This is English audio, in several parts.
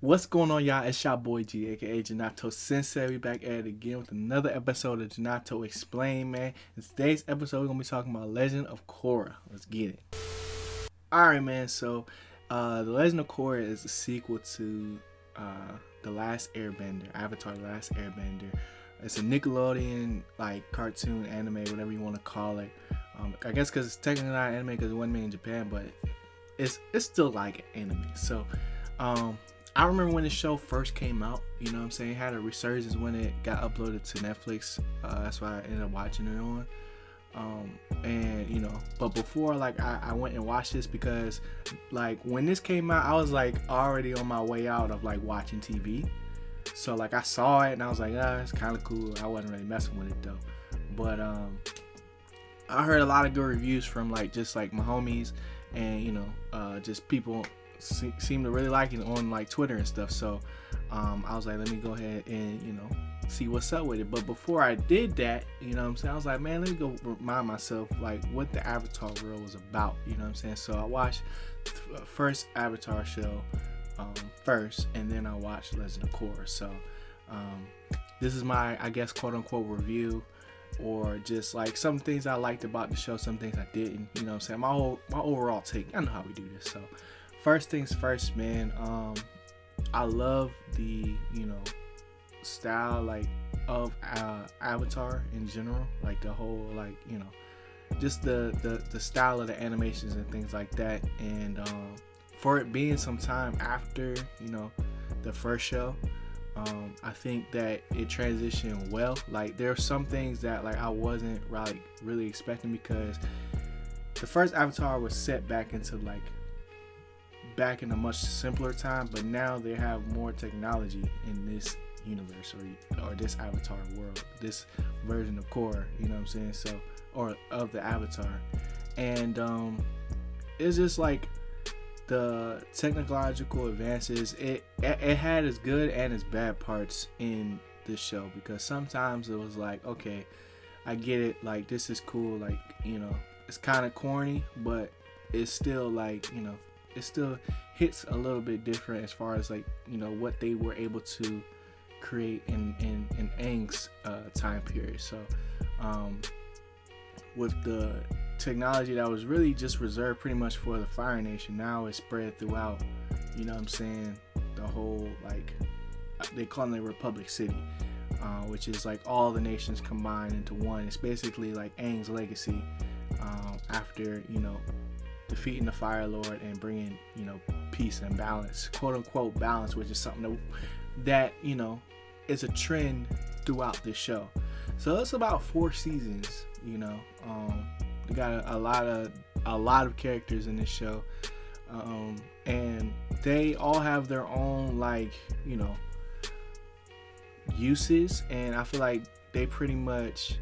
What's going on, y'all? It's your boy G, aka Ginato Sensei. We back at it again with another episode of Ginato Explain, man. In today's episode, we're gonna be talking about Legend of Korra. Let's get it. Alright, man. So, The Legend of Korra is a sequel to The Last Airbender, Avatar: The Last Airbender. It's a Nickelodeon cartoon, anime, whatever you want to call it. I guess because it's technically not anime because it wasn't made in Japan, but it's still like an anime. So, I remember when the show first came out, you know what I'm saying? It had a resurgence when it got uploaded to Netflix. That's why I ended up watching it on. But before I went and watched this because when this came out, I was already on my way out of watching TV. So I saw it and I was like, it's kind of cool. I wasn't really messing with it though. But I heard a lot of good reviews from my homies and just people seem to really like it on Twitter and stuff. So I was like, let me go ahead and see what's up with it. But before I did that, you know what I'm saying, I was like, man, let me go remind myself what the Avatar world was about, you know what I'm saying. So I watched the first Avatar show first, and then I watched Legend of Korra. So this is my, I guess, quote unquote review, or just some things I liked about the show, some things I didn't, you know what I'm saying, my overall take. I know how we do this. So first things first, man, I love the style of Avatar in general, the whole just the style of the animations and things like that. And for it being some time after the first show, I think that it transitioned well. There are some things that I wasn't really expecting, because the first Avatar was set back into back in a much simpler time, but now they have more technology in this universe or this Avatar world, this version of Korra, you know what I'm saying, so, or of the Avatar. And it's just the technological advances, it had its good and its bad parts in this show, because sometimes it was okay, I get it, this is cool, it's kind of corny, but it's still it still hits a little bit different as far as what they were able to create in Aang's time period. So with the technology that was really just reserved pretty much for the Fire Nation, now it's spread throughout, you know what I'm saying, the whole they call it Republic City, which is all the nations combined into one. It's basically Aang's legacy after defeating the Fire Lord and bringing peace and balance, quote unquote balance, which is something that is a trend throughout this show. So it's about 4 seasons. We got a lot of characters in this show, and they all have their own uses, and I feel they pretty much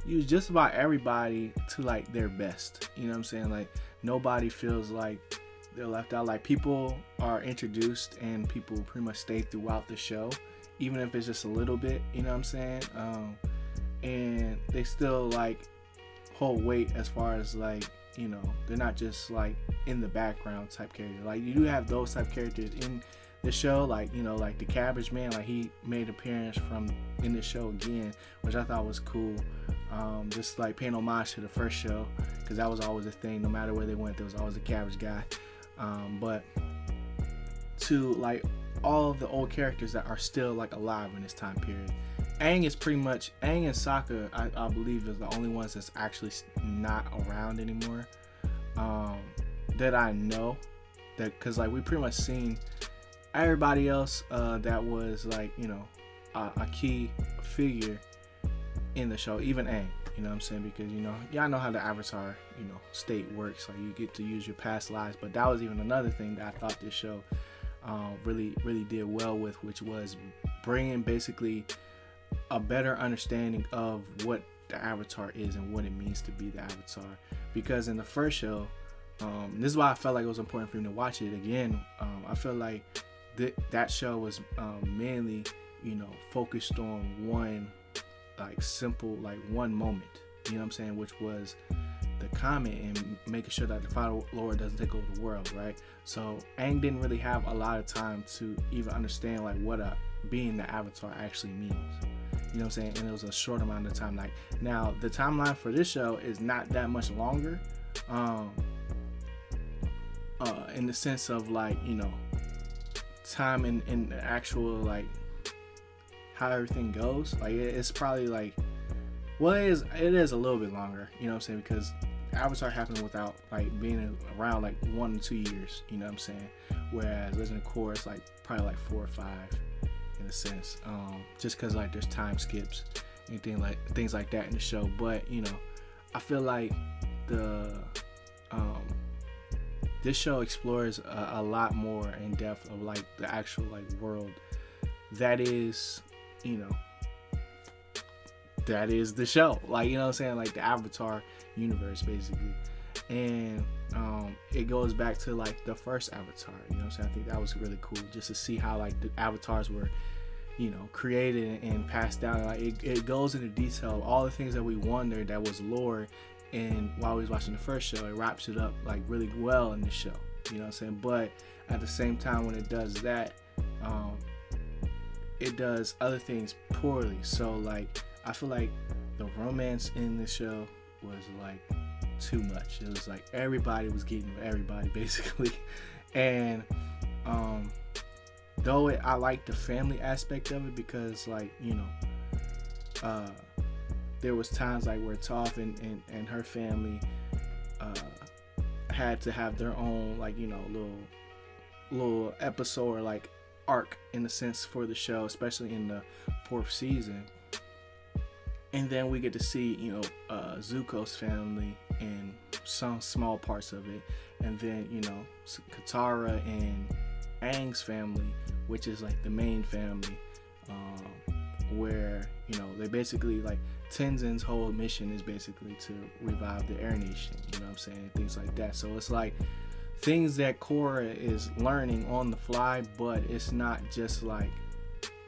use just about everybody to their best, you know what I'm saying. Nobody feels they're left out. People are introduced and people pretty much stay throughout the show, even if it's just a little bit, you know what I'm saying, and they still hold weight as far as they're not just in the background type character. You do have those type characters in the show, the Cabbage Man, he made appearance in the show again, which I thought was cool. Just paying homage to the first show, because that was always a thing. No matter where they went, there was always a cabbage guy. But to all of the old characters that are still alive in this time period. Aang and Sokka, I believe, is the only ones that's actually not around anymore, that I know. That because we pretty much seen everybody else that was a key figure in the show, even Aang, you know what I'm saying, because y'all know how the Avatar state works, you get to use your past lives. But that was even another thing that I thought this show really did well with, which was bringing basically a better understanding of what the Avatar is and what it means to be the Avatar. Because in the first show, this is why I felt it was important for me to watch it again. I feel that show was mainly focused on one simple one moment, you know what I'm saying, which was the comet and making sure that the Fire Lord doesn't take over the world, right? So Aang didn't really have a lot of time to even understand like what a being the Avatar actually means. You know what I'm saying? And it was a short amount of time. Like now, the timeline for this show is not that much longer, in the sense of like, you know, time in the actual like how everything goes. Like it's probably like, well, it is a little bit longer. You know what I'm saying? Because Avatar happened without like being around like 1 to 2 years. You know what I'm saying? Whereas Legend of Korra is like probably like 4 or 5. In a sense, just because like there's time skips and things like that in the show. But you know, I feel like this show explores a lot more in depth of like the actual like world that is, you know, that is the show. Like, you know what I'm saying? Like the Avatar universe basically. And it goes back to like the first Avatar. You know what I'm saying? I think that was really cool just to see how like the avatars were, you know, created and passed down. Like it goes into detail of all the things that we wondered that was lore, and while we was watching the first show, it wraps it up like really well in the show. You know what I'm saying? But at the same time, when it does that, it does other things poorly. So like I feel like the romance in the show was like too much. It was like everybody was getting with everybody basically. And though I like the family aspect of it, because like, you know, there was times like where Toph and her family had to have their own like, you know, little episode or like arc in a sense for the show, especially in the 4th season. And then we get to see, you know, Zuko's family in some small parts of it. And then, you know, Katara and Aang's family, which is like the main family, where, you know, they basically like Tenzin's whole mission is basically to revive the Air Nation, you know what I'm saying? Things like that. So it's like things that Korra is learning on the fly, but it's not just like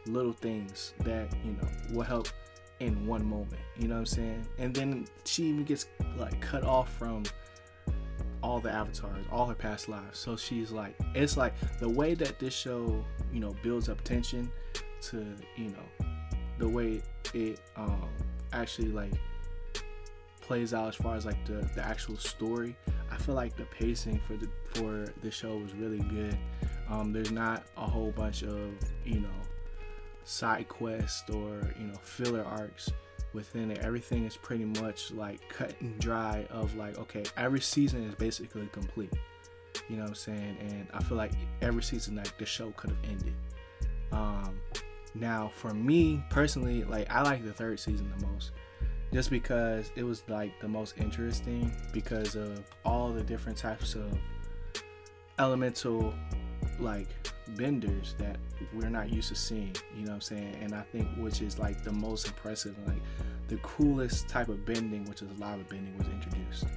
little things that, you know, will help in one moment, you know what I'm saying? And then she even gets like cut off from all the avatars, all her past lives. So she's like, it's like the way that this show, you know, builds up tension to, you know, the way it actually like plays out as far as like the actual story. I feel like the pacing for the show was really good. There's not a whole bunch of, you know, side quests or, you know, filler arcs within it. Everything is pretty much like cut and dry of like, okay, every season is basically complete, you know what I'm saying? And I feel like every season like the show could have ended. Now for me personally, like I like the 3rd season the most, just because it was like the most interesting because of all the different types of elemental like benders that we're not used to seeing, you know what I'm saying? And I think which is like the most impressive, like the coolest type of bending, which is lava bending, was introduced. You know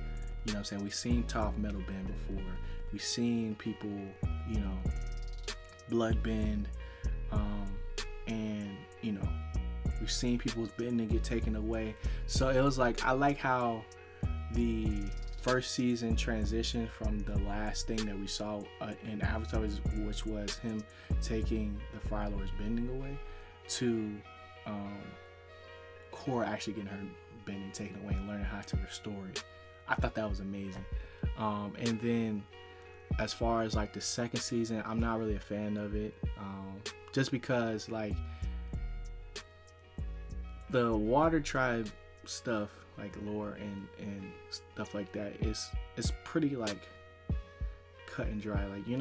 what I'm saying? We've seen Toph metal bend before. We've seen people, you know, blood bend, and you know, we've seen people's bending get taken away. So it was like, I like how the first season transitioned from the last thing that we saw in Avatar, which was him taking the Fire Lord's bending away, to Korra actually getting her bending taken away and learning how to restore it. I thought that was amazing. And then as far as like the 2nd season, I'm not really a fan of it, just because like the Water Tribe stuff, like lore and stuff like that, it's pretty like cut and dry. Like you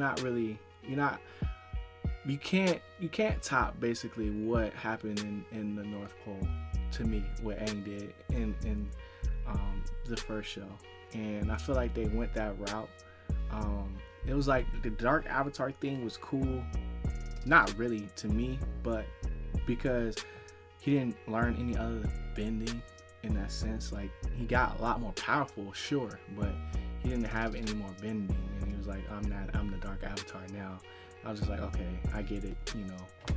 can't top basically what happened in the North Pole, to me, what Aang did in the first show. And I feel like they went that route. It was like the Dark Avatar thing was cool, not really to me, but because he didn't learn any other bending in that sense. Like he got a lot more powerful, sure, but he didn't have any more bending, and he was like, I'm the Dark Avatar now. I was just like, okay, I get it, you know,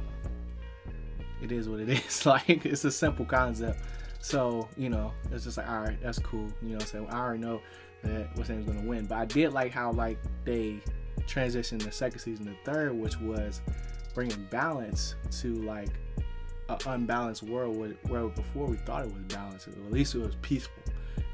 it is what it is. Like it's a simple concept, So, it's just like, all right, that's cool. So I already know that what's name's gonna win. But I did like how like they transitioned the second season to third, which was bringing balance to like an unbalanced world where before we thought it was balanced, or at least it was peaceful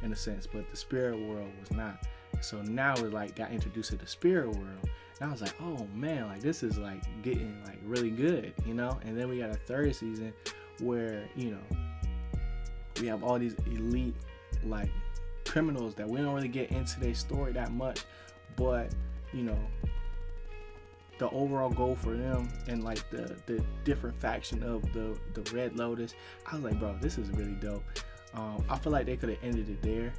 in a sense, but the spirit world was not. So now we like got introduced to the spirit world, and I was like, oh man, like this is like getting like really good, And then we got a third season where we have all these elite like criminals that we don't really get into their story that much, but the overall goal for them and like the different faction of the Red Lotus, I was like, bro, this is really dope. I feel like they could have ended it there,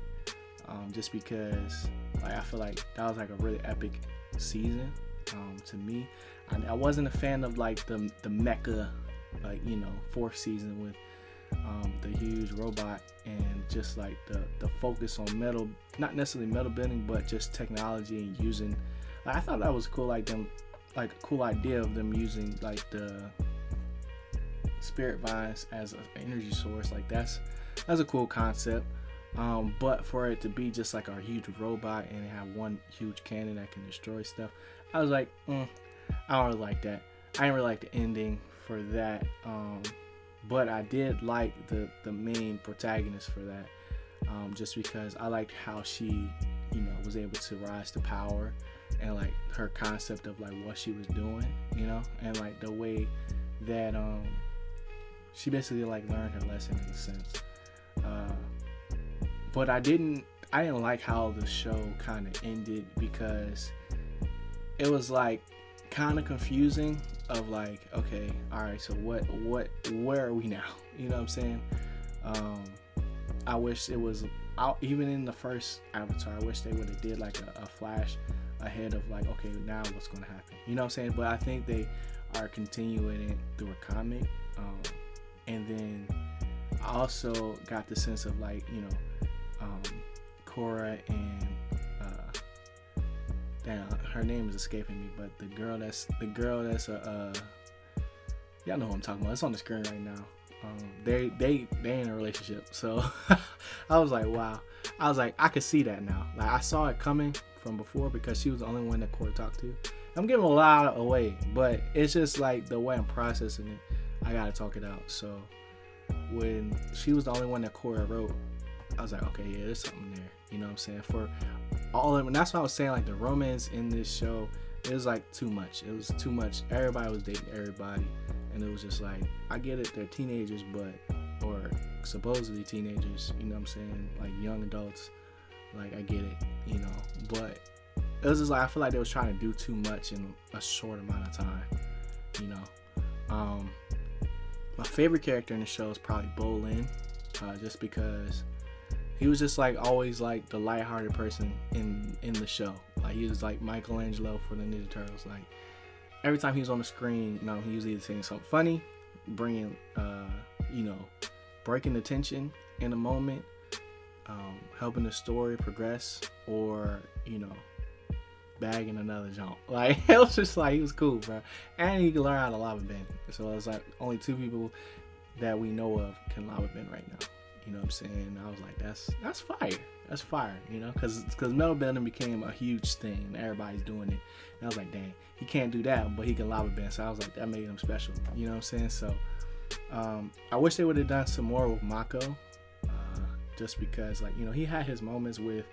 just because like I feel like that was like a really epic season to me. I wasn't a fan of like the mecha, like fourth season with the huge robot and just like the focus on metal, not necessarily metal bending, but just technology and using. Like, I thought that was cool, like a cool idea of them using like the spirit vines as an energy source. Like that's a cool concept. But for it to be just like a huge robot and have one huge cannon that can destroy stuff, I was like, I don't really like that. I didn't really like the ending for that. But I did like the main protagonist for that, just because I liked how she, was able to rise to power, and like her concept of like what she was doing, and like the way that she basically like learned her lesson in a sense. But I didn't like how the show kind of ended, because it was like kind of confusing of like, okay, all right, so where are we now? You know what I'm saying? I wish it was out, even in the first Avatar, I wish they would have did like a flash ahead of like, okay, now what's going to happen? You know what I'm saying? But I think they are continuing it through a comic. And then I also got the sense of like, Korra and her name is escaping me, but the girl that's y'all know who I'm talking about. It's on the screen right now. They in a relationship, so I was like, wow. I was like, I could see that now. Like I saw it coming from before, because she was the only one that Korra talked to. I'm giving a lot away, but it's just like the way I'm processing it, I gotta talk it out. So when she was the only one that Korra wrote, I was like, okay, yeah, there's something there. You know what I'm saying? For all of them, and that's why I was saying like the romance in this show, it was like too much. It was too much. Everybody was dating everybody, and it was just like, I get it, they're teenagers, or supposedly teenagers. You know what I'm saying? Like young adults. Like I get it, but it was just like I feel like they was trying to do too much in a short amount of time. My favorite character in the show is probably Bolin, just because he was just like always like the lighthearted person in the show. Like he was like Michelangelo for the Ninja Turtles. Like every time he was on the screen, he was either saying something funny, bringing, breaking the tension in a moment, helping the story progress, or bagging another jump. Like it was just like, he was cool, bro. And he could learn how to lava bend. So it's like only 2 people that we know of can lava bend right now. You know what I'm saying? I was like, that's fire. That's fire, because metal bending became a huge thing. Everybody's doing it. And I was like, dang, he can't do that, but he can lava bend. So I was like, that made him special. You know what I'm saying? So I wish they would have done some more with Mako, just because, like, he had his moments with,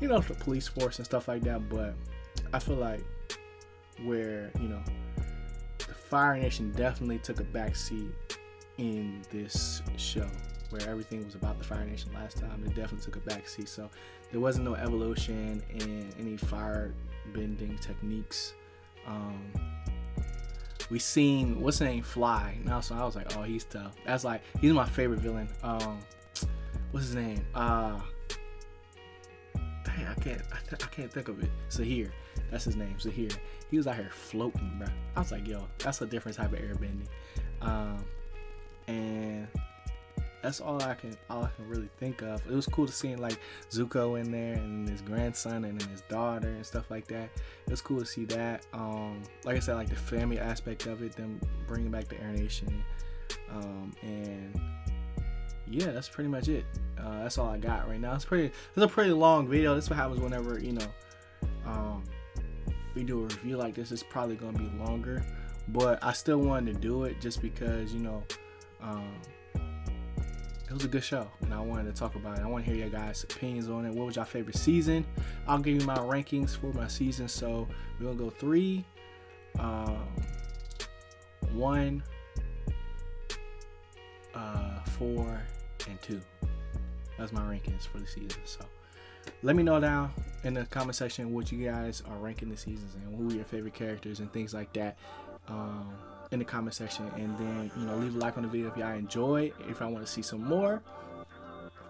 the police force and stuff like that. But I feel like where, the Fire Nation definitely took a backseat in this show, where everything was about the Fire Nation last time. It definitely took a backseat. So there wasn't no evolution in any fire bending techniques. We seen what's his name Fly now, so I was like, oh, he's tough. That's like, he's my favorite villain. What's his name? Dang, I can't think of it. Zahir, that's his name. Zahir. He was out here floating, bro. I was like, yo, that's a different type of airbending. And that's all I can really think of. It was cool to see like Zuko in there, and his grandson, and then his daughter and stuff like that. It was cool to see that. Like I said, like the family aspect of it, them bringing back the Air Nation, and yeah, that's pretty much it. That's all I got right now. It's a pretty long video. This is what happens whenever we do a review like this. It's probably gonna be longer, but I still wanted to do it just because it was a good show, and I wanted to talk about it. I want to hear your guys' opinions on it. What was your favorite season? I'll give you my rankings for my season. So we're gonna go 3, 1, 4, and 2. That's my rankings for the season. So let me know down in the comment section what you guys are ranking the seasons and who are your favorite characters and things like that in the comment section. And then leave a like on the video if y'all enjoy, if I want to see some more,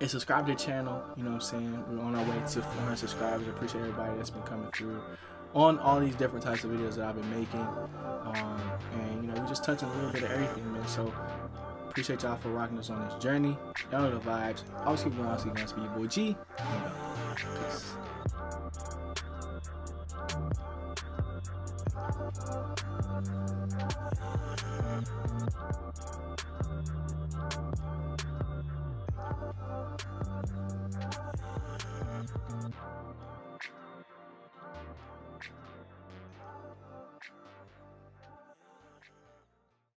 and subscribe to the channel. You know what I'm saying? We're on our way to 400 subscribers. I appreciate everybody that's been coming through on all these different types of videos that I've been making, and we're just touching a little bit of everything, man. So appreciate y'all for rocking us on this journey. Y'all know the vibes. Always keep going. See you guys. Be your boy G. Peace.